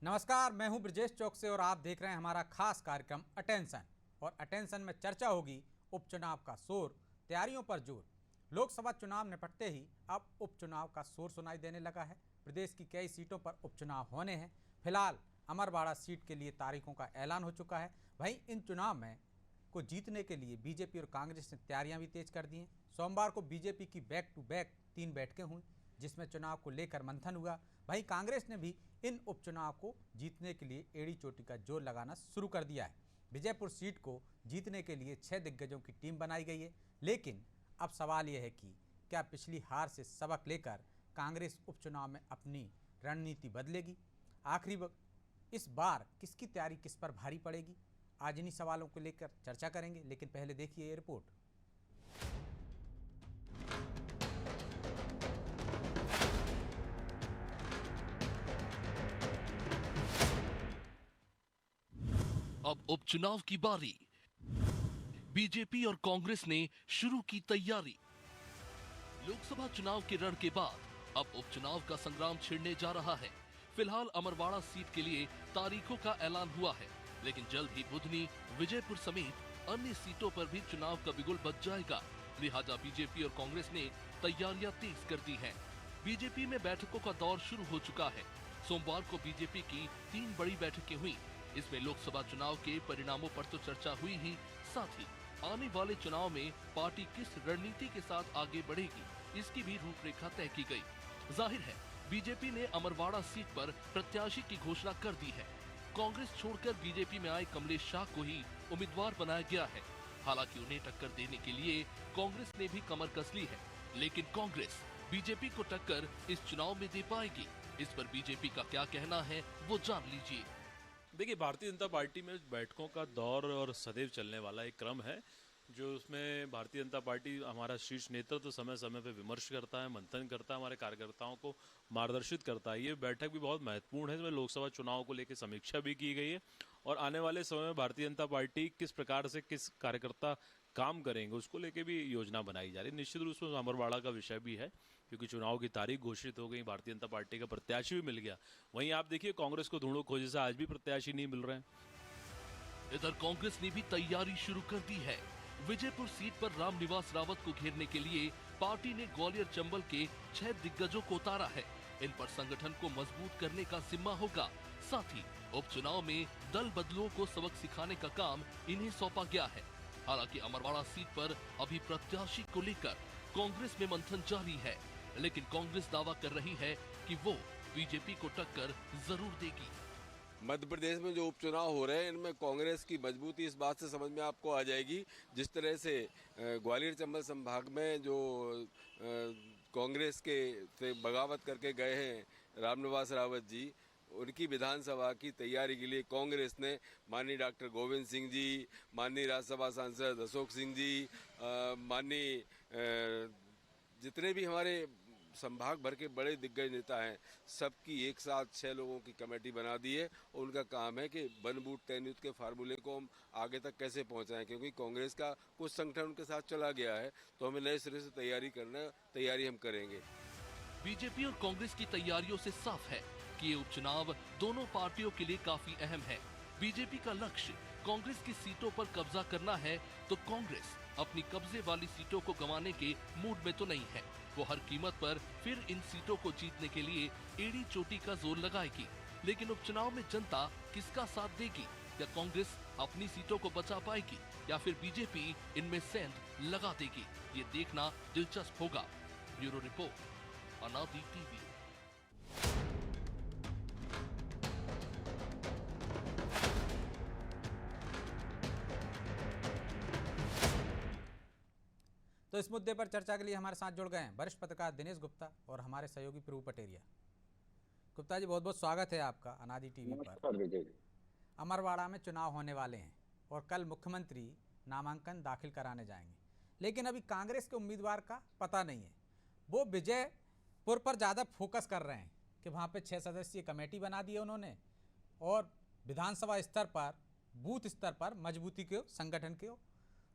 नमस्कार, मैं हूं ब्रजेश चौक से और आप देख रहे हैं हमारा खास कार्यक्रम अटेंशन। और अटेंशन में चर्चा होगी उपचुनाव का शोर, तैयारियों पर जोर। लोकसभा चुनाव निपटते ही अब उपचुनाव का शोर सुनाई देने लगा है। प्रदेश की कई सीटों पर उपचुनाव होने हैं। फिलहाल अमरवाड़ा सीट के लिए तारीखों का ऐलान हो चुका है। वहीं इन चुनाव में को जीतने के लिए बीजेपी और कांग्रेस ने तैयारियां भी तेज कर दी हैं। सोमवार को बीजेपी की बैक टू बैक 3 बैठकें हुई जिसमें चुनाव को लेकर मंथन हुआ। वहीं कांग्रेस ने भी इन उपचुनाव को जीतने के लिए एड़ी चोटी का जोर लगाना शुरू कर दिया है। विजयपुर सीट को जीतने के लिए 6 दिग्गजों की टीम बनाई गई है। लेकिन अब सवाल यह है कि क्या पिछली हार से सबक लेकर कांग्रेस उपचुनाव में अपनी रणनीति बदलेगी? आखिरी इस बार किसकी तैयारी किस पर भारी पड़ेगी? आज इन्हीं सवालों को लेकर चर्चा करेंगे, लेकिन पहले देखिए ये रिपोर्ट। अब उपचुनाव की बारी। बीजेपी और कांग्रेस ने शुरू की तैयारी। लोकसभा चुनाव के रण के बाद अब उपचुनाव का संग्राम छिड़ने जा रहा है। फिलहाल अमरवाड़ा सीट के लिए तारीखों का ऐलान हुआ है, लेकिन जल्द ही बुधनी, विजयपुर समेत अन्य सीटों पर भी चुनाव का बिगुल बज जाएगा। लिहाजा बीजेपी और कांग्रेस ने तैयारियां तेज कर दी हैं। बीजेपी में बैठकों का दौर शुरू हो चुका है। सोमवार को बीजेपी की 3 बड़ी बैठकें हुई। इसमें लोकसभा चुनाव के परिणामों पर तो चर्चा हुई ही, साथ ही आने वाले चुनाव में पार्टी किस रणनीति के साथ आगे बढ़ेगी, इसकी भी रूपरेखा तय की गई। जाहिर है बीजेपी ने अमरवाड़ा सीट पर प्रत्याशी की घोषणा कर दी है। कांग्रेस छोड़कर बीजेपी में आए कमलेश शाह को ही उम्मीदवार बनाया गया है। हालांकि उन्हें टक्कर देने के लिए कांग्रेस ने भी कमर कस ली है, लेकिन कांग्रेस बीजेपी को टक्कर इस चुनाव में दे पाएगी? इस पर बीजेपी का क्या कहना है, वो जान लीजिए। देखिए, भारतीय जनता पार्टी में बैठकों का दौर और सदैव चलने वाला एक क्रम है, जो उसमें भारतीय जनता पार्टी, हमारा शीर्ष नेतृत्व समय समय पर विमर्श करता है, मंथन करता है, हमारे कार्यकर्ताओं को मार्गदर्शित करता है। ये बैठक भी बहुत महत्वपूर्ण है। इसमें लोकसभा चुनाव को लेकर समीक्षा भी की गई है और आने वाले समय में भारतीय जनता पार्टी किस प्रकार से किस कार्यकर्ता काम करेंगे उसको लेके भी योजना बनाई जा रही है। निश्चित रूप से अमरवाड़ा का विषय भी है, क्योंकि चुनाव की तारीख घोषित हो गई, भारतीय जनता पार्टी का प्रत्याशी भी मिल गया। वहीं आप देखिए, कांग्रेस को ढूंढो खोजे से आज भी प्रत्याशी नहीं मिल रहे हैं। इधर कांग्रेस ने भी तैयारी शुरू कर दी है। विजयपुर सीट पर रामनिवास रावत को घेरने के लिए पार्टी ने ग्वालियर चंबल के 6 दिग्गजों को उतारा है। इन पर संगठन को मजबूत करने का जिम्मा होगा। साथ ही उपचुनाव में दल बदलुओं को सबक सिखाने का काम इन्हें सौंपा गया है। हालांकि अमरवाड़ा सीट पर अभी प्रत्याशी को लेकर कांग्रेस में मंथन जारी है, लेकिन कांग्रेस दावा कर रही है कि वो बीजेपी को टक्कर जरूर देगी। मध्य प्रदेश में जो उपचुनाव हो रहे हैं, इनमें कांग्रेस की मजबूती इस बात से समझ में आपको आ जाएगी, जिस तरह से ग्वालियर चंबल संभाग में जो कांग्रेस के से बगावत करके गए हैं रामनिवास रावत जी, उनकी विधानसभा की तैयारी के लिए कांग्रेस ने माननीय डॉक्टर गोविंद सिंह जी, माननीय राज्यसभा सांसद अशोक सिंह जी, माननीय जितने भी हमारे संभाग भर के बड़े दिग्गज नेता हैं, सबकी एक साथ 6 लोगों की कमेटी बना दी है और उनका काम है कि वन बूथ 10 यूथ के फार्मूले को हम आगे तक कैसे पहुंचाएं, क्योंकि कांग्रेस का कुछ संगठन उनके साथ चला गया है, तो हमें नए सिरे से तैयारी हम करेंगे। बीजेपी और कांग्रेस की तैयारियों से साफ है कि ये उपचुनाव दोनों पार्टियों के लिए काफी अहम है। बीजेपी का लक्ष्य कांग्रेस की सीटों पर कब्जा करना है, तो कांग्रेस अपनी कब्जे वाली सीटों को गंवाने के मूड में तो नहीं है। वो हर कीमत पर फिर इन सीटों को जीतने के लिए एड़ी चोटी का जोर लगाएगी। लेकिन उपचुनाव में जनता किसका साथ देगी? या कांग्रेस अपनी सीटों को बचा पाएगी या फिर बीजेपी इनमें सेंध लगा देगी? ये देखना दिलचस्प होगा। ब्यूरो रिपोर्ट, अनादि टीवी। तो इस मुद्दे पर चर्चा के लिए हमारे साथ जुड़ गए हैं वरिष्ठ पत्रकार दिनेश गुप्ता और हमारे सहयोगी प्रभु पटेरिया। गुप्ता जी, बहुत बहुत स्वागत है आपका अनादि टीवी पर। अमरवाड़ा में चुनाव होने वाले हैं और कल मुख्यमंत्री नामांकन दाखिल कराने जाएंगे, लेकिन अभी कांग्रेस के उम्मीदवार का पता नहीं है। वो विजयपुर पर ज़्यादा फोकस कर रहे हैं कि वहाँ पे 6 सदस्यीय कमेटी बना दी है उन्होंने और विधानसभा स्तर पर, बूथ स्तर पर मजबूती के संगठन के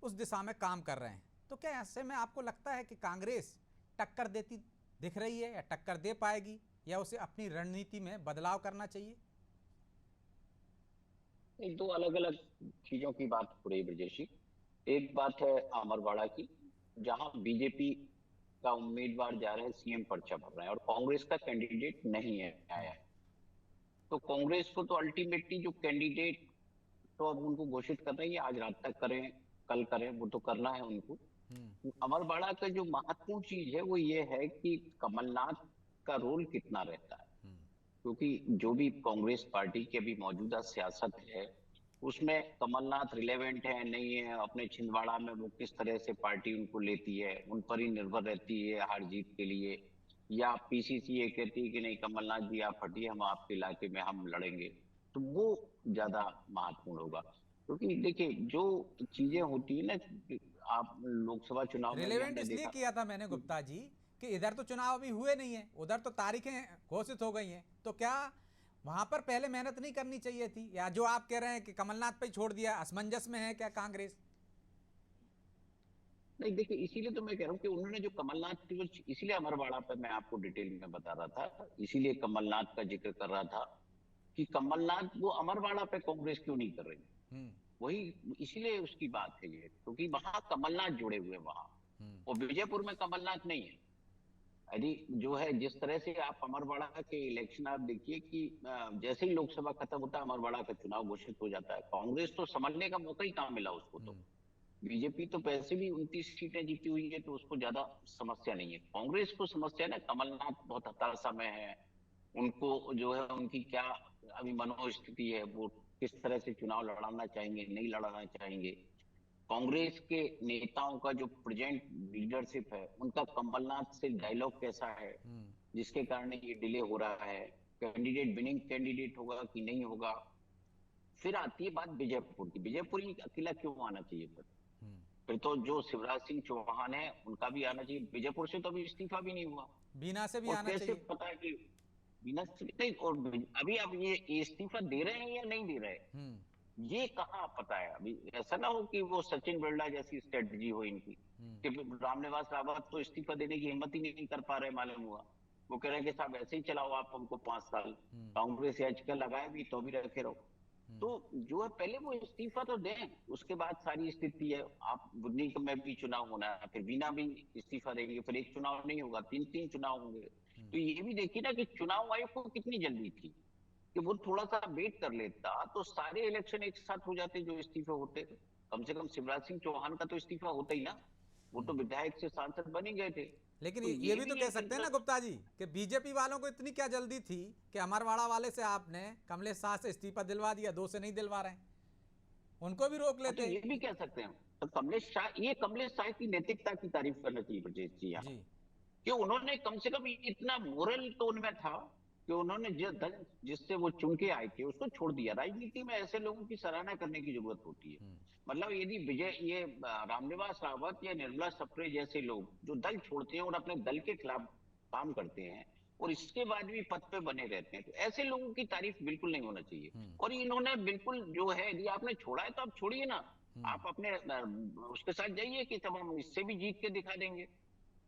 उस दिशा में काम कर रहे हैं। तो क्या ऐसे में आपको लगता है कि कांग्रेस टक्कर देती दिख रही है या टक्कर दे पाएगी, या उसे अपनी रणनीति में बदलाव करना चाहिए? नहीं, दो अलग अलग चीजों की बात हो रही है ब्रजेश जी। एक बात है अमरवाड़ा की, जहां बीजेपी का उम्मीदवार जा रहे हैं, सीएम पर्चा भर रहे हैं और कांग्रेस का कैंडिडेट नहीं है आया। तो कांग्रेस को तो अल्टीमेटली जो कैंडिडेट, तो अब उनको घोषित कर रहे हैं, आज रात तक करें कल करें, वो तो करना है उनको। अमरवाड़ा का जो महत्वपूर्ण चीज है वो ये है कि कमलनाथ का रोल कितना रहता है, क्योंकि जो भी कांग्रेस पार्टी की अभी मौजूदा सियासत है उसमें कमलनाथ रिलेवेंट है नहीं है, अपने छिंदवाड़ा में वो किस तरह से पार्टी उनको लेती है, उन पर ही निर्भर रहती है हार जीत के लिए, या पीसीसी ये कहती है कि नहीं कमलनाथ जी आप हटिए, हम आपके इलाके में हम लड़ेंगे। तो वो ज्यादा महत्वपूर्ण होगा, क्योंकि देखिए जो चीजें होती है ना, आप लोकसभा चुनाव में भी रिलेवेंट हमने इसलिए देखा। किया था मैंने गुप्ता जी कि इधर तो चुनाव अभी हुए नहीं है, उधर तो तारीखें घोषित हो गई हैं, तो क्या वहां पर पहले मेहनत नहीं करनी चाहिए थी? या जो आप कह रहे हैं कि कमलनाथ पे ही छोड़ दिया, असमंजस में है क्या कांग्रेस? नहीं देखिए, इसीलिए तो मैं कह रहा हूँ कि उन्होंने जो कमलनाथ की इसीलिए अमरवाड़ा पे मैं आपको डिटेल में बता रहा था, इसीलिए कमलनाथ का जिक्र कर रहा था कि कमलनाथ वो अमरवाड़ा पे कांग्रेस क्यों नहीं कर रही। हम्म। वही, इसीलिए उसकी बात है ये, क्योंकि वहां कमलनाथ जुड़े हुए वहां, हम्म। और विजयपुर में कमलनाथ नहीं है। यदि जो है जिस तरह से आप अमरवाड़ा के इलेक्शन आप देखिए कि जैसे ही लोकसभा खत्म होता है अमरवाड़ा का चुनाव घोषित हो जाता है, कांग्रेस तो संभलने का मौका ही कहाँ मिला उसको। तो बीजेपी तो वैसे भी 29 सीटें जीती हुई है, तो उसको ज्यादा समस्या नहीं है। कांग्रेस को समस्या है ना, कमलनाथ बहुत हताशा में है, उनको जो है उनकी क्या अभी मनोस्थिति है, वो किस तरह से चुनाव लड़ाना चाहेंगे नहीं लड़ाना चाहेंगे। कांग्रेस के नेताओं का जो प्रेजेंट लीडरशिप है उनका कमलनाथ से डायलॉग कैसा है, जिसके कारण ये डिले हो रहा है, कैंडिडेट विनिंग कैंडिडेट होगा कि नहीं होगा। फिर आती है बात विजयपुर की, विजयपुर ही अकेला क्यों आना चाहिए? फिर तो जो शिवराज सिंह चौहान है उनका भी आना चाहिए। विजयपुर से तो अभी इस्तीफा भी नहीं हुआ, बीना से भी और आना कैसे चाहिए। पता है कि बिना नहीं, और अभी अब ये इस्तीफा दे रहे हैं या नहीं दे रहे हैं, हम्म। ये कहाँ पता है अभी। ऐसा ना हो कि वो सचिन बिरला जैसी स्ट्रेटजी हो इनकी कि रामनिवास रावत तो इस्तीफा देने की हिम्मत ही नहीं कर पा रहे, मालूम हुआ। वो कह रहे हैं कि साहब ऐसे ही चलाओ आप हमको 5 साल, कांग्रेस याचिका लगाए भी तो भी रखे रहो। तो जो है पहले वो इस्तीफा तो दें, उसके बाद सारी स्थिति है। आप बुधनी में भी चुनाव होना है, फिर बीना भी इस्तीफा देंगे, फिर एक चुनाव नहीं होगा, 3-3 चुनाव होंगे। तो ये भी देखिए ना कि चुनाव आयोग को कितनी जल्दी थी कि वो थोड़ा सा वेट कर लेता तो सारे इलेक्शन एक साथ हो जाते जो इस्तीफे होते। कम से कम शिवराज सिंह चौहान का तो इस्तीफा होता ही ना, वो तो विधायक से सांसद बन ही गए थे। लेकिन तो ये भी तो भी कह एक सकते हैं ना गुप्ता जी कि बीजेपी वालों को इतनी क्या जल्दी थी कि अमरवाड़ा वाले से आपने कमलेश शाह से इस्तीफा दिलवा दिया, 2 से नहीं दिलवा रहे हैं, उनको भी रोक तो लेते। ये भी कह सकते हैं। तो कमलेश शाह की नैतिकता की तारीफ करना चाहिए ब्रजेश जी यहाँ, जी। कि उन्होंने कम से कम इतना मोरल तो उनमें था कि उन्होंने जो दल जिससे वो चुन के आए थे उसको छोड़ दिया। राजनीति में ऐसे लोगों की सराहना करने की जरूरत होती है। मतलब यदि विजय ये रामनिवास रावत या निर्मला सप्रे जैसे लोग जो दल छोड़ते हैं और अपने दल के खिलाफ काम करते हैं और इसके बाद भी पद पे बने रहते हैं, तो ऐसे लोगों की तारीफ बिल्कुल नहीं होना चाहिए। और इन्होंने बिल्कुल जो है, यदि आपने छोड़ा है तो आप छोड़िए ना, आप अपने उसके साथ जाइए कि तब हम इससे भी जीत के दिखा देंगे।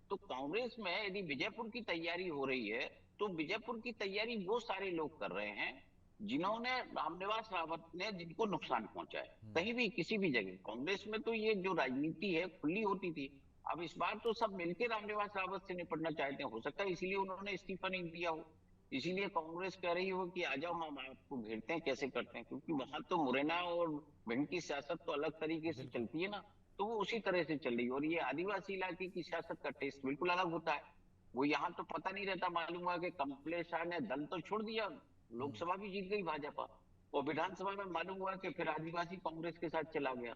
तो कांग्रेस में यदि विजयपुर की तैयारी हो रही है तो विजयपुर की तैयारी वो सारे लोग कर रहे हैं जिन्होंने रामनिवास रावत ने जिनको नुकसान पहुंचा है कहीं भी किसी भी जगह। कांग्रेस में तो ये जो राजनीति है खुली होती थी, अब इस बार तो सब मिलकर रामनिवास रावत से निपटना चाहते हैं, हो सकता है इसीलिए उन्होंने इस्तीफा नहीं दिया हो। इसीलिए कांग्रेस कह रही हो कि आ जाओ हम आपको घेरते हैं, कैसे करते हैं, क्योंकि वहां तो मुरैना और भिंड की सियासत तो अलग तरीके से चलती है ना, तो वो उसी तरह से चल रही है। और ये आदिवासी इलाके की सियासत का टेस्ट बिल्कुल अलग होता है। वो यहाँ तो पता नहीं रहता, मालूम हुआ कि कमलेश शाह ने दल तो छोड़ दिया, लोकसभा भी जीत गई भाजपा, और विधानसभा में मालूम हुआ कि फिर आदिवासी कांग्रेस के साथ चला गया।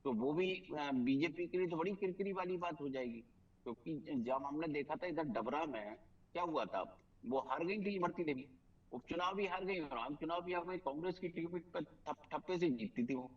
तो वो भी बीजेपी के लिए तो बड़ी किरकिरी वाली बात हो जाएगी, क्योंकि जब हमने देखा था इधर डबरा में क्या हुआ था, वो हार गई थी इमरती देवी, उपचुनाव भी हार गई और आम चुनाव भी हार गई, कांग्रेस की टिकट पर ठप्पे से जीतती थी वो,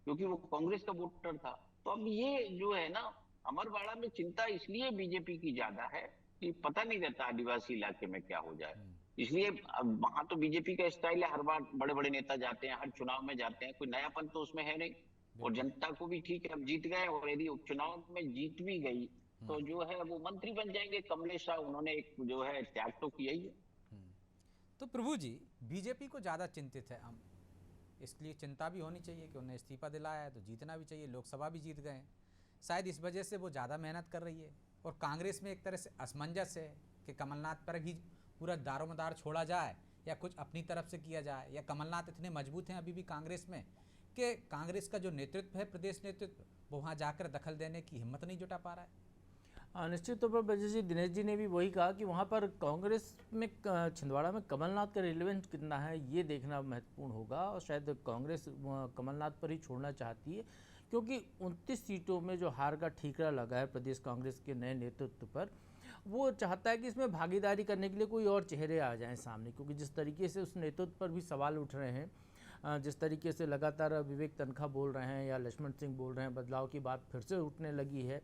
क्योंकि वो कांग्रेस का वोटर था। तो अब ये जो है ना, अमरवाड़ा में चिंता इसलिए बीजेपी की ज्यादा है कि पता नहीं रहता आदिवासी इलाके में क्या हो जाए। इसलिए अब वहां तो बीजेपी का स्टाइल है, हर बार बड़े बड़े नेता जाते हैं, हर चुनाव में जाते हैं, कोई नयापन तो उसमें है नहीं। और जनता को भी ठीक है, अब जीत गए, और यदि उपचुनाव में जीत भी गई तो जो है वो मंत्री बन जाएंगे कमलेश शाह, उन्होंने एक जो है त्याग तो किया ही है। तो प्रभु जी, बीजेपी को ज्यादा चिंतित है हम इसलिए चिंता भी होनी चाहिए कि उन्हें इस्तीफा दिलाया है तो जीतना भी चाहिए, लोकसभा भी जीत गए हैं। शायद इस वजह से वो ज़्यादा मेहनत कर रही है। और कांग्रेस में एक तरह से असमंजस है कि कमलनाथ पर ही पूरा दारोमदार छोड़ा जाए या कुछ अपनी तरफ से किया जाए, या कमलनाथ इतने मजबूत हैं अभी भी कांग्रेस में कि कांग्रेस का जो नेतृत्व है, प्रदेश नेतृत्व, वो वहाँ जाकर दखल देने की हिम्मत नहीं जुटा पा रहा है। निश्चित तौर पर वजह से दिनेश जी ने भी वही कहा कि वहाँ पर कांग्रेस में छिंदवाड़ा में कमलनाथ का रिलेवेंस कितना है ये देखना महत्वपूर्ण होगा। और शायद कांग्रेस कमलनाथ पर ही छोड़ना चाहती है, क्योंकि 29 सीटों में जो हार का ठीकरा लगा है प्रदेश कांग्रेस के नए नेतृत्व पर, वो चाहता है कि इसमें भागीदारी करने के लिए कोई और चेहरे आ जाएं सामने। क्योंकि जिस तरीके से उस नेतृत्व पर भी सवाल उठ रहे हैं, जिस तरीके से लगातार विवेक तनखा बोल रहे हैं या लक्ष्मण सिंह बोल रहे हैं, बदलाव की बात फिर से उठने लगी है,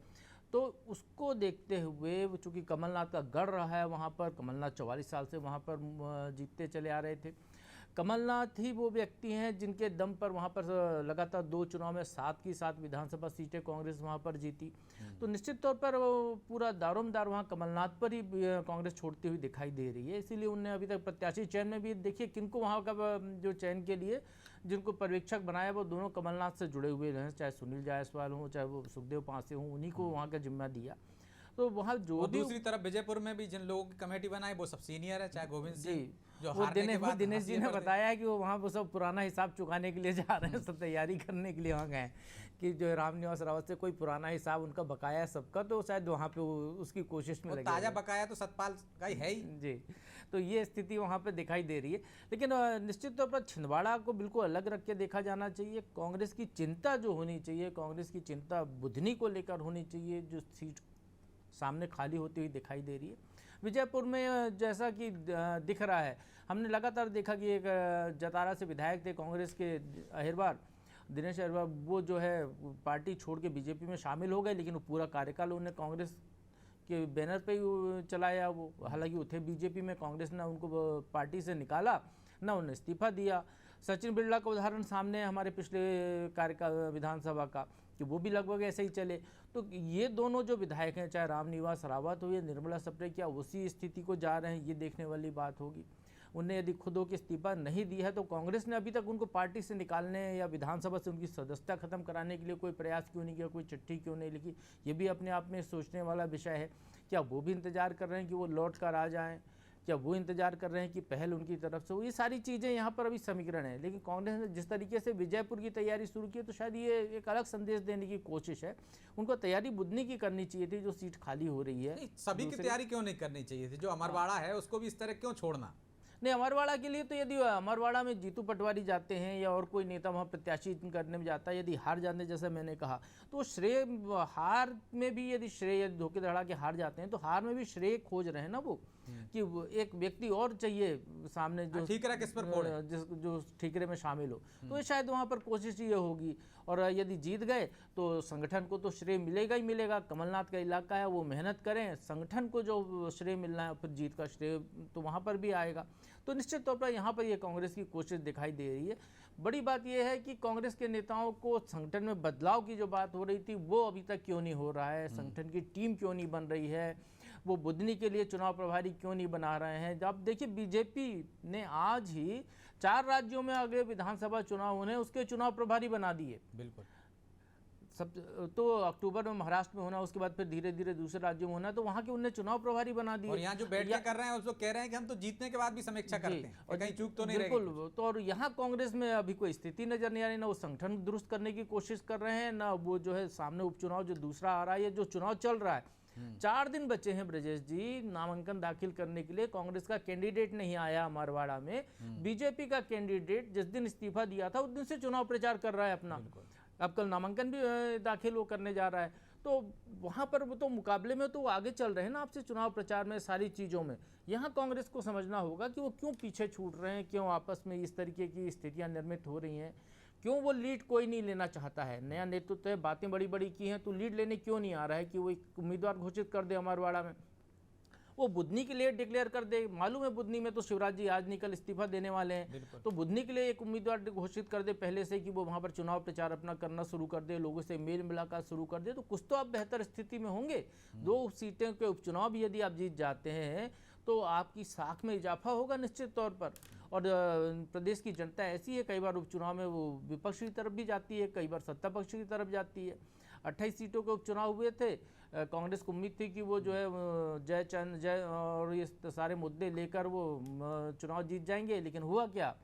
तो उसको देखते हुए चूँकि कमलनाथ का गढ़ रहा है वहाँ पर, कमलनाथ 44 साल से वहाँ पर जीतते चले आ रहे थे। कमलनाथ ही वो व्यक्ति हैं जिनके दम पर वहाँ पर लगातार 2 चुनाव में 7 की 7 विधानसभा सीटें कांग्रेस वहाँ पर जीती। तो निश्चित तौर पर वो पूरा दारोमदार वहाँ कमलनाथ पर ही कांग्रेस छोड़ती हुई दिखाई दे रही है। इसीलिए उनने अभी तक प्रत्याशी चयन में भी देखिए किनको वहाँ का जो चयन के लिए जिनको पर्यवेक्षक बनाया वो दोनों कमलनाथ से जुड़े हुए रहे, चाहे सुनील जायसवाल हों चाहे वो सुखदेव पांसे हों, उन्हीं को वहाँ का जिम्मा दिया। तो वहाँ जो दूसरी तरफ विजयपुर में भी जिन लोगों की कमेटी बनाई वो सब सीनियर है, चाहे गोविंद सिंह जो वो हारने के बाद दिनेश जी ने बताया है कि वो वहाँ पर सब पुराना हिसाब चुकाने के लिए जा रहे हैं, सब तैयारी करने के लिए वहाँ गए कि जो रामनिवास रावत से कोई पुराना हिसाब उनका बकाया है सबका, तो शायद वहाँ पे उसकी कोशिश में लगे। ताज़ा बकाया तो सतपाल का ही है ही जी। तो ये स्थिति वहाँ पे दिखाई दे रही है। लेकिन निश्चित तौर पर छिंदवाड़ा को बिल्कुल अलग रख के देखा जाना चाहिए। कांग्रेस की चिंता जो होनी चाहिए, कांग्रेस की चिंता बुधनी को लेकर होनी चाहिए, जो सीट सामने खाली होती हुई दिखाई दे रही है। विजयपुर में जैसा कि दिख रहा है, हमने लगातार देखा कि एक जतारा से विधायक थे कांग्रेस के अहिरवार, दिनेश अहिरवार, वो जो है पार्टी छोड़ के बीजेपी में शामिल हो गए, लेकिन वो पूरा कार्यकाल उन्होंने कांग्रेस के बैनर पे ही चलाया। वो हालांकि वो थे बीजेपी में, कांग्रेस ने उनको पार्टी से निकाला ना उन्हें इस्तीफा दिया। सचिन बिरला का उदाहरण सामने है हमारे पिछले कार्यकाल विधानसभा का, कि वो भी लगभग ऐसे ही चले। तो ये दोनों जो विधायक हैं, चाहे रामनिवास रावत हो या निर्मला सप्रे, क्या उसी स्थिति को जा रहे हैं, ये देखने वाली बात होगी। उन्हें यदि खुद होकर इस्तीफा नहीं दिया है तो कांग्रेस ने अभी तक उनको पार्टी से निकालने या विधानसभा से उनकी सदस्यता खत्म कराने के लिए कोई प्रयास क्यों नहीं किया, कोई चिट्ठी क्यों नहीं लिखी, ये भी अपने आप में सोचने वाला विषय है। क्या वो भी इंतजार कर रहे हैं कि वो लौट कर आ जाएँ, क्या वो इंतजार कर रहे हैं कि पहल उनकी तरफ से हो? ये सारी चीज़ें यहाँ पर अभी समीकरण है। लेकिन कांग्रेस ने जिस तरीके से विजयपुर की तैयारी शुरू की है, तो शायद ये एक अलग संदेश देने की कोशिश है। उनको तैयारी बुधनी की करनी चाहिए थी, जो सीट खाली हो रही है। सभी की तैयारी क्यों नहीं करनी चाहिए थी? जो अमरवाड़ा है उसको भी इस तरह क्यों छोड़ना? नहीं, अमरवाड़ा के लिए तो यदि अमरवाड़ा में जीतू पटवारी जाते हैं या और कोई नेता वहाँ प्रत्याशी करने में जाता है, यदि हार जाते, जैसा मैंने कहा, तो श्रेय हार में भी यदि श्रेय धोखे धड़ा के हार जाते हैं तो हार में भी श्रेय खोज रहे हैं ना वो, कि एक व्यक्ति और चाहिए सामने जो ठीकरा किस पर फोड़े, जो ठीकरे में शामिल हो। तो ये शायद वहाँ पर कोशिश ये होगी। और यदि जीत गए तो संगठन को तो श्रेय मिलेगा ही मिलेगा। कमलनाथ का इलाका है, वो मेहनत करें, संगठन को जो श्रेय मिलना है, फिर जीत का श्रेय तो वहाँ पर भी आएगा। तो निश्चित तौर पर यहाँ पर ये कांग्रेस की कोशिश दिखाई दे रही है। बड़ी बात यह है कि कांग्रेस के नेताओं को संगठन में बदलाव की जो बात हो रही थी वो अभी तक क्यों नहीं हो रहा है, संगठन की टीम क्यों नहीं बन रही है, वो बुधनी के लिए चुनाव प्रभारी क्यों नहीं बना रहे हैं। जब देखिए बीजेपी ने आज ही 4 राज्यों में अगले विधानसभा चुनाव होने, उसके चुनाव प्रभारी बना दिए। बिल्कुल। सब तो अक्टूबर में महाराष्ट्र में होना, उसके बाद फिर धीरे धीरे दूसरे राज्यों में होना, तो वहाँ के उनने चुनाव प्रभारी बना दिए। और यहाँ जो बैठ के कर रहे हैं उसको कह रहे हैं कि हम तो जीतने के बाद भी समीक्षा करते हैं और कहीं चूक तो नहीं रहेगी। बिल्कुल। तो और यहाँ कांग्रेस में अभी कोई स्थिति नजर नहीं आ रही, ना वो संगठन दुरुस्त करने की कोशिश कर रहे हैं, ना वो जो है सामने उपचुनाव जो दूसरा आ रहा है, जो चुनाव चल रहा है। 4 दिन बचे हैं ब्रजेश जी नामांकन दाखिल करने के लिए। कांग्रेस का कैंडिडेट नहीं आया अमरवाड़ा में। बीजेपी का कैंडिडेट जिस दिन इस्तीफा दिया था उस दिन से चुनाव प्रचार कर रहा है अपना। अब कल नामांकन भी दाखिल वो करने जा रहा है। तो वहाँ पर वो तो मुकाबले में तो आगे चल रहे हैं ना आपसे चुनाव प्रचार में, सारी चीज़ों में। यहाँ कांग्रेस को समझना होगा कि वो क्यों पीछे छूट रहे हैं, क्यों आपस में इस तरीके की स्थितियाँ निर्मित हो रही हैं, क्यों वो लीड कोई नहीं लेना चाहता है। नया नेतृत्व है, बातें बड़ी बड़ी की हैं, तो लीड लेने क्यों नहीं आ रहा है कि वो एक उम्मीदवार घोषित कर दे अमरवाड़ा में, वो बुधनी के लिए डिक्लेयर कर दे। मालूम है बुधनी में तो शिवराज जी आज निकल इस्तीफा देने वाले हैं, तो बुधनी के लिए एक उम्मीदवार घोषित कर दे पहले से कि वो वहाँ पर चुनाव प्रचार अपना करना शुरू कर दे, लोगों से मेल मुलाकात शुरू कर दे, तो कुछ तो आप बेहतर स्थिति में होंगे। 2 सीटें के उपचुनाव भी यदि आप जीत जाते हैं तो आपकी साख में इजाफा होगा निश्चित तौर पर। और प्रदेश की जनता ऐसी है, कई बार उपचुनाव में वो विपक्ष की तरफ भी जाती है, कई बार सत्ता पक्ष की तरफ जाती है। 28 सीटों के उपचुनाव हुए थे, कांग्रेस को उम्मीद थी कि वो जो है जय और ये सारे मुद्दे लेकर वो चुनाव जीत जाएंगे, लेकिन हुआ क्या?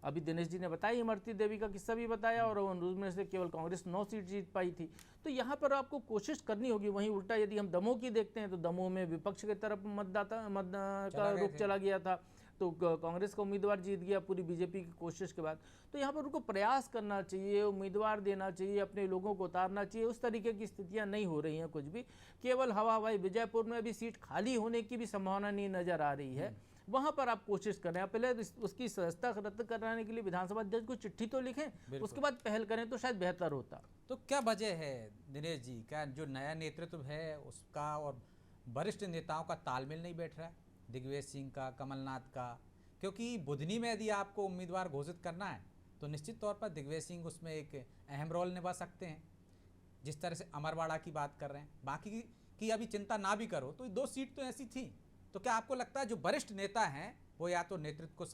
अभी दिनेश जी ने बताया, इमरती देवी का किस्सा भी बताया, और उनमें से केवल कांग्रेस 9 सीट जीत पाई थी। तो यहाँ पर आपको कोशिश करनी होगी। वहीं उल्टा यदि हम दमोह की देखते हैं तो दमोह में विपक्ष की तरफ मत का रुख चला गया था, तो कांग्रेस का उम्मीदवार जीत गया पूरी बीजेपी की कोशिश के बाद। तो यहाँ पर उनको प्रयास करना चाहिए, उम्मीदवार देना चाहिए, अपने लोगों को उतारना चाहिए। उस तरीके की स्थितियाँ नहीं हो रही हैं कुछ भी, केवल हवा हवाई। विजयपुर में अभी सीट खाली होने की भी संभावना नहीं नजर आ रही है, वहां पर आप कोशिश कर रहे हैं। पहले उसकी सदस्यता रद्द कराने के लिए विधानसभा अध्यक्ष को चिट्ठी तो लिखें, उसके बाद पहल करें तो शायद बेहतर होता। तो क्या वजह है दिनेश जी, क्या जो नया नेतृत्व है उसका और वरिष्ठ नेताओं का तालमेल नहीं बैठ रहा है? दिग्विजय सिंह का, कमलनाथ का, क्योंकि बुधनी में यदि आपको उम्मीदवार घोषित करना है तो निश्चित तौर पर दिग्विजय सिंह उसमें एक अहम रोल निभा सकते हैं, जिस तरह से अमरवाड़ा की बात कर रहे हैं। बाकी की अभी चिंता ना भी करो तो 2 सीट तो ऐसी थी। तो क्या आपको लगता है जो वरिष्ठ नेता हैं वो या तो नेतृत्व को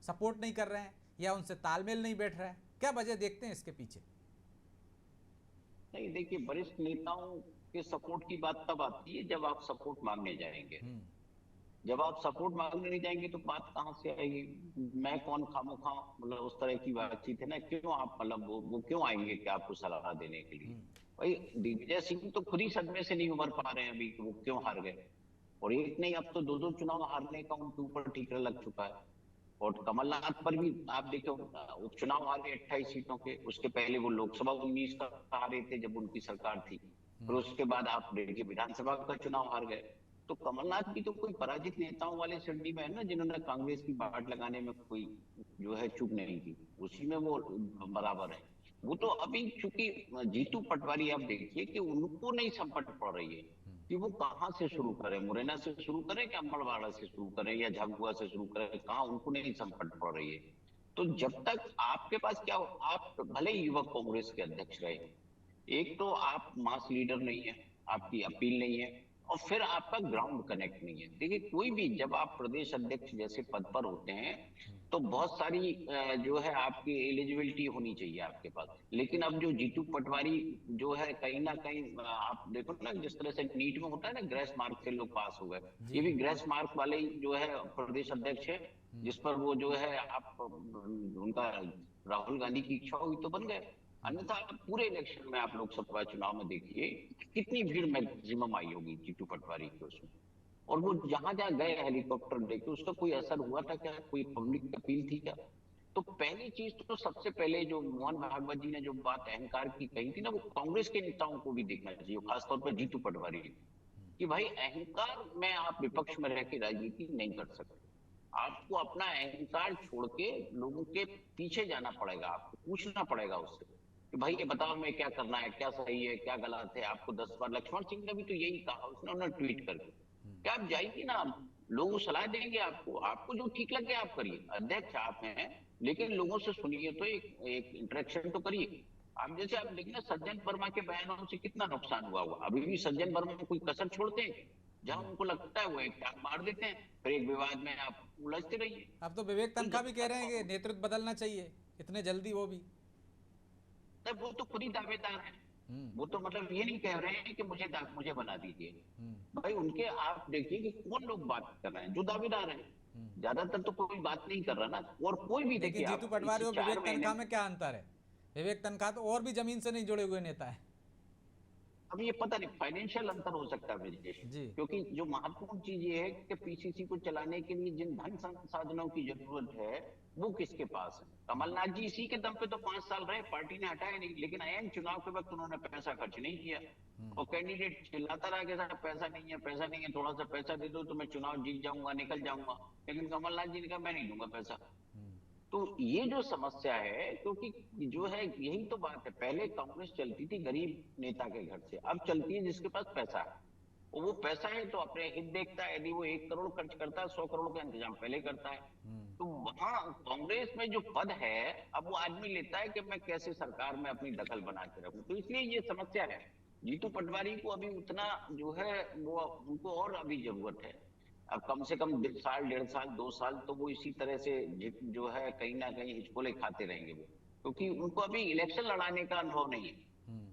सपोर्ट नहीं कर रहे हैं या उनसे तालमेल नहीं बैठ रहा है? क्या वजह देखते हैं इसके पीछे? नहीं, देखिए, वरिष्ठ नेताओं के सपोर्ट की बात तब आती है जब आप सपोर्ट मांगने जाएंगे। जब आप सपोर्ट मांगने नहीं जाएंगे तो बात कहाँ से आएगी? मैं कौन खामोखा, मतलब उस तरह की बातचीत है ना। क्यों आप, मतलब वो क्यों आएंगे कि आपको सलाह देने के लिए? भाई, दिग्विजय सिंह तो खुद ही सदमे से नहीं उभर पा रहे हैं अभी कि वो क्यों हार गए। और एक नहीं, अब तो 2 चुनाव हारने का उनके ऊपर ठीकरा लग चुका है। और कमलनाथ पर भी आप देखो, उपचुनाव हारे 28 सीटों के, उसके पहले वो लोकसभा 19 का हारे थे जब उनकी सरकार थी। फिर उसके बाद आप देखिए विधानसभा का चुनाव हार गए। तो कमलनाथ भी तो कोई पराजित नेताओं वाले श्रेणी में है ना, जिन्होंने कांग्रेस की बाट लगाने में कोई जो है चूक नहीं की, उसी में वो बराबर है। वो तो अभी चूंकि जीतू पटवारी, आप देखिए कि उनको नहीं संकट पड़ रही है कि वो कहां से शुरू करें, मुरैना से शुरू करें कि अम्बड़वाड़ा से शुरू करें या झाबुआ से शुरू करें, कहां उनको नहीं संकट पड़ रही है। तो जब तक आपके पास क्या, आप भले ही युवक कांग्रेस के अध्यक्ष रहे, एक तो आप मास लीडर नहीं है, आपकी अपील नहीं है, और फिर आपका ग्राउंड कनेक्ट नहीं है। देखिए, कोई भी जब आप प्रदेश अध्यक्ष जैसे पद पर होते हैं तो बहुत सारी जो है आपकी एलिजिबिलिटी होनी चाहिए आपके पास। लेकिन अब जो जीतू पटवारी जो है, कहीं ना कहीं आप देखो ना, जिस तरह से नीट में होता है ना, ग्रेस मार्क से लोग पास हो गए, ये भी ग्रेस मार्क वाले ही जो है प्रदेश अध्यक्ष है, जिस पर वो जो है आप उनका राहुल गांधी की इच्छा हुई तो बन गए। अन्यथा पूरे इलेक्शन में आप लोकसभा चुनाव में देखिए कितनी भीड़ मैक्सिमम आई होगी जीतू पटवारी की उसमें। और वो जहां जहां गए हेलीकॉप्टर लेके, उसका कोई असर हुआ था क्या? कोई पब्लिक अपील थी क्या? तो पहली चीज तो सबसे पहले जो मोहन भागवत जी ने जो बात अहंकार की कही थी ना, वो कांग्रेस के नेताओं को भी देखना चाहिए, खासतौर पर जीतू पटवारी, कि भाई अहंकार में आप विपक्ष में रह के राजनीति नहीं कर सकते। आपको अपना अहंकार छोड़ के लोगों के पीछे जाना पड़ेगा, आपको पूछना पड़ेगा उससे कि भाई ये बताओ मैं क्या करना है, क्या सही है, क्या गलत है। आपको 10 बार लक्ष्मण सिंह ने भी तो यही कहा, उसने उन्होंने ट्वीट करके, क्या आप जाइए ना, लोग सलाह देंगे आपको, आपको जो ठीक लगे आप करिए, अध्यक्ष आप हैं, लेकिन लोगों से सुनिए तो एक इंटरेक्शन तो करिए। आप जैसे आप देखिए सज्जन वर्मा के बयानों से कितना नुकसान हुआ, अभी भी सज्जन वर्मा कोई कसर छोड़ते हैं? जहां उनको लगता है वो एक टांग मार देते हैं, फिर एक विवाद में आप उलझते रहिए। अब तो विवेक तनखा भी कह रहे हैं कि नेतृत्व बदलना चाहिए इतने जल्दी, वो भी वो तो खुद ही दावेदार है। वो तो मतलब ये नहीं कह रहे हैं कि मुझे बना दीजिए। भाई उनके आप देखिए कि कौन लोग बात कर रहे हैं, जो दावेदार हैं। ज्यादातर तो कोई बात नहीं कर रहा ना। और कोई भी देखिए, जीतू पटवारी और विवेक तनखा में क्या अंतर है? विवेक तनखा तो और भी जमीन से नहीं जुड़े हुए नेता है। अब ये पता नहीं, फाइनेंशियल अंतर हो सकता है ब्रजेश, क्योंकि जो महत्वपूर्ण चीज ये है कि पीसीसी को चलाने के लिए जिन धन संसाधनों की जरूरत है वो किसके पास है। कमलनाथ जी इसी के दम पे तो 5 साल रहे, पार्टी ने हटाया नहीं, लेकिन ऐन चुनाव के वक्त उन्होंने पैसा खर्च नहीं किया। और कैंडिडेट चिल्लाता रहा कि साहब पैसा नहीं है, पैसा नहीं है, थोड़ा सा पैसा दे दो तो मैं चुनाव जीत जाऊंगा, निकल जाऊंगा। लेकिन कमलनाथ जी ने कहा मैं नहीं दूंगा पैसा। तो ये जो समस्या है, क्योंकि जो है यही तो बात है, पहले कांग्रेस चलती थी गरीब नेता के घर से, अब चलती है जिसके पास पैसा है। और वो पैसा है तो अपने हित देखता है, यदि वो 1 करोड़ खर्च करता है 100 करोड़ का इंतजाम पहले करता है। तो वहां कांग्रेस में जो पद है, अब वो आदमी लेता है कि मैं कैसे सरकार में अपनी दखल बना के रखूं। तो इसलिए ये समस्या है। जीतू पटवारी को अभी उतना जो है वो उनको और अभी जरूरत है। अब कम से कम साल, 1.5 साल, 2 साल तो वो इसी तरह से जो है कहीं ना कहीं हिचकोले खाते रहेंगे वो, क्योंकि उनको अभी इलेक्शन लड़ाने का अनुभव नहीं है।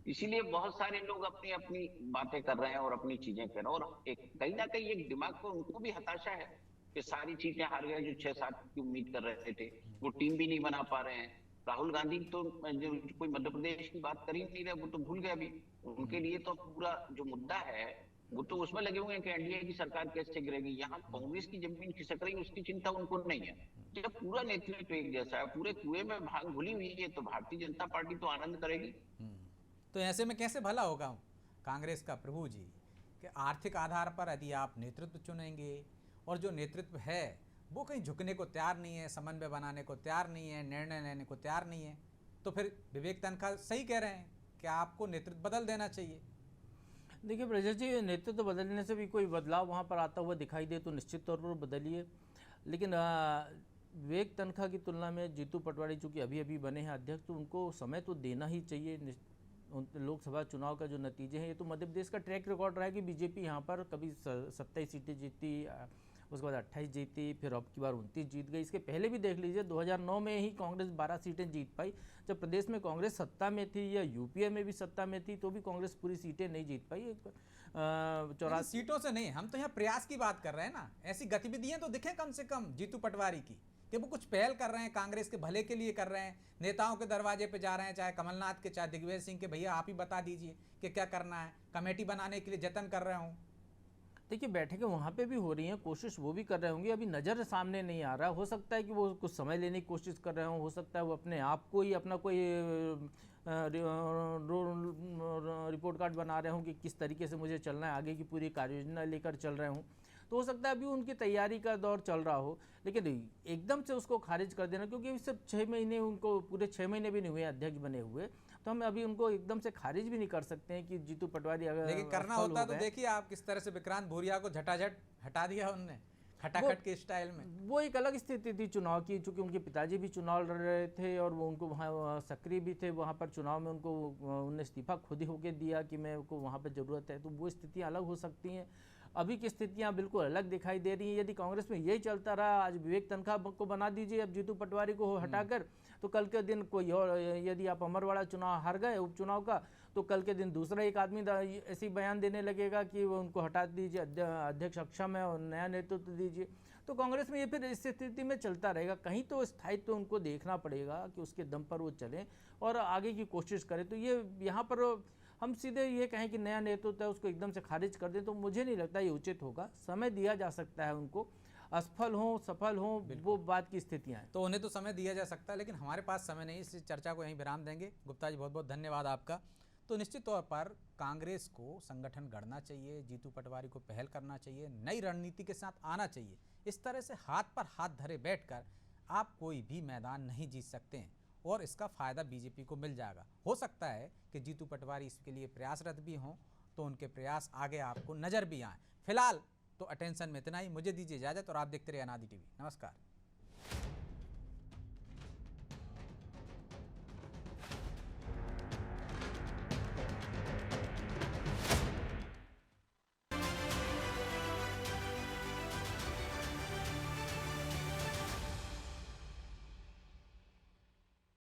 इसीलिए बहुत सारे लोग अपनी अपनी बातें कर रहे हैं और अपनी चीजें कर रहे हैं, और एक कहीं ना कहीं एक दिमाग पर उनको भी हताशा है कि सारी चीजें हार गए। जो 6-7 की उम्मीद कर रहे थे, वो टीम भी नहीं बना पा रहे हैं। राहुल गांधी तो जो कोई मध्य प्रदेश की बात कर ही नहीं रहे, वो तो भूल गए अभी। उनके लिए तो पूरा जो मुद्दा है वो तो उसमें लगे हुए हैं कि एनडीए की सरकार कैसे गिरेगी। यहाँ कांग्रेस की जमीन खिसक रही, उसकी चिंता उनको नहीं है। जब पूरा नेतृत्व एक जैसा है, पूरे कुएं में भाग भुली हुई है, तो भारतीय जनता पार्टी तो आनंद करेगी। तो ऐसे में कैसे भला होगा कांग्रेस का प्रभु जी कि आर्थिक आधार पर यदि आप नेतृत्व चुनेंगे और जो नेतृत्व है वो कहीं झुकने को तैयार नहीं है, समन्वय बनाने को तैयार नहीं है, निर्णय लेने को तैयार नहीं है, तो फिर विवेक तनखा सही कह रहे हैं कि आपको नेतृत्व बदल देना चाहिए। देखिए ब्रजेश जी, नेतृत्व बदलने से भी कोई बदलाव वहाँ पर आता हुआ दिखाई दे तो निश्चित तौर पर बदलिए, लेकिन विवेक तनखा की तुलना में जीतू पटवारी चूँकि अभी अभी बने हैं अध्यक्ष, तो उनको समय तो देना ही चाहिए। लोकसभा चुनाव का जो नतीजे हैं, ये तो मध्य प्रदेश का ट्रैक रिकॉर्ड रहा है कि बीजेपी यहाँ पर कभी 27 सीटें जीती, उसके बाद 28 जीती, फिर अब की बार 29 जीत गई। इसके पहले भी देख लीजिए 2009 में ही कांग्रेस 12 सीटें जीत पाई। जब प्रदेश में कांग्रेस सत्ता में थी या यूपीए में भी सत्ता में थी तो भी कांग्रेस पूरी सीटें नहीं जीत पाई। 84 सीटों से नहीं, हम तो यहाँ प्रयास की बात कर रहे हैं ना। ऐसी गतिविधियां तो दिखें कम से कम जीतू पटवारी की कि वो कुछ पहल कर रहे हैं, कांग्रेस के भले के लिए कर रहे हैं, नेताओं के दरवाजे पे जा रहे हैं, चाहे कमलनाथ के चाहे दिग्विजय सिंह के। भैया आप ही बता दीजिए कि क्या करना है, कमेटी बनाने के लिए जतन कर रहे हूँ। देखिए बैठकें वहाँ पे भी हो रही हैं, कोशिश वो भी कर रहे होंगे, अभी नज़र सामने नहीं आ रहा। हो सकता है कि वो कुछ समय लेने की कोशिश कर रहे हो सकता है वो अपने आप को ही अपना कोई रिपोर्ट कार्ड बना रहे हों कि किस तरीके से मुझे चलना है, आगे की पूरी कार्ययोजना लेकर चल रहे हों। तो हो सकता है अभी उनकी तैयारी का दौर चल रहा हो, लेकिन एकदम से उसको खारिज कर देना, क्योंकि अभी सिर्फ 6 महीने, उनको पूरे 6 महीने भी नहीं हुए अध्यक्ष बने हुए, तो हम अभी उनको एकदम से खारिज भी नहीं कर सकते हैं कि जीतू पटवारी अगर लेकिन करना होता तो देखिए आप किस तरह से विक्रांत भूरिया को झटाझट हटा दिया उनने, खटाखट के स्टाइल में। वो एक अलग स्थिति थी चुनाव की, चूंकि उनके पिताजी भी चुनाव लड़ रहे थे और वो उनको वहाँ सक्रिय भी थे वहाँ पर चुनाव में। उनको उन्होंने इस्तीफा खुद ही होके दिया कि मेरे को वहाँ पर ज़रूरत है, तो वो स्थितियाँ अलग हो सकती हैं। अभी की स्थितियां बिल्कुल अलग दिखाई दे रही हैं। यदि कांग्रेस में यही चलता रहा, आज विवेक तनखा को बना दीजिए, अब जीतू पटवारी को हटाकर, तो कल के दिन कोई और, यदि आप अमरवाड़ा चुनाव हार गए उपचुनाव का, तो कल के दिन दूसरा एक आदमी ऐसी बयान देने लगेगा कि वो उनको हटा दीजिए, अध्यक्ष अक्षम है और नया नेतृत्व दीजिए। तो कांग्रेस में ये फिर इस स्थिति में चलता रहेगा। कहीं तो स्थायित्व उनको देखना पड़ेगा कि उसके दम पर वो चलें और आगे की कोशिश करें। तो ये यहाँ पर हम सीधे ये कहें कि नया नेतृत्व है उसको एकदम से खारिज कर दें, तो मुझे नहीं लगता ये उचित होगा। समय दिया जा सकता है उनको, असफल हों सफल हों वो बात की स्थितियाँ हैं। तो उन्हें तो समय दिया जा सकता है, लेकिन हमारे पास समय नहीं, इस चर्चा को यहीं विराम देंगे। गुप्ता जी बहुत बहुत धन्यवाद आपका। तो निश्चित तौर पर कांग्रेस को संगठन गढ़ना चाहिए, जीतू पटवारी को पहल करना चाहिए, नई रणनीति के साथ आना चाहिए। इस तरह से हाथ पर हाथ धरे बैठकर आप कोई भी मैदान नहीं जीत सकते हैं और इसका फ़ायदा बीजेपी को मिल जाएगा। हो सकता है कि जीतू पटवारी इसके लिए प्रयासरत भी हों, तो उनके प्रयास आगे आपको नज़र भी आएँ। फिलहाल तो अटेंशन में इतना ही। मुझे दीजिए इजाज़त और आप देखते रहिए अनादि टीवी। नमस्कार।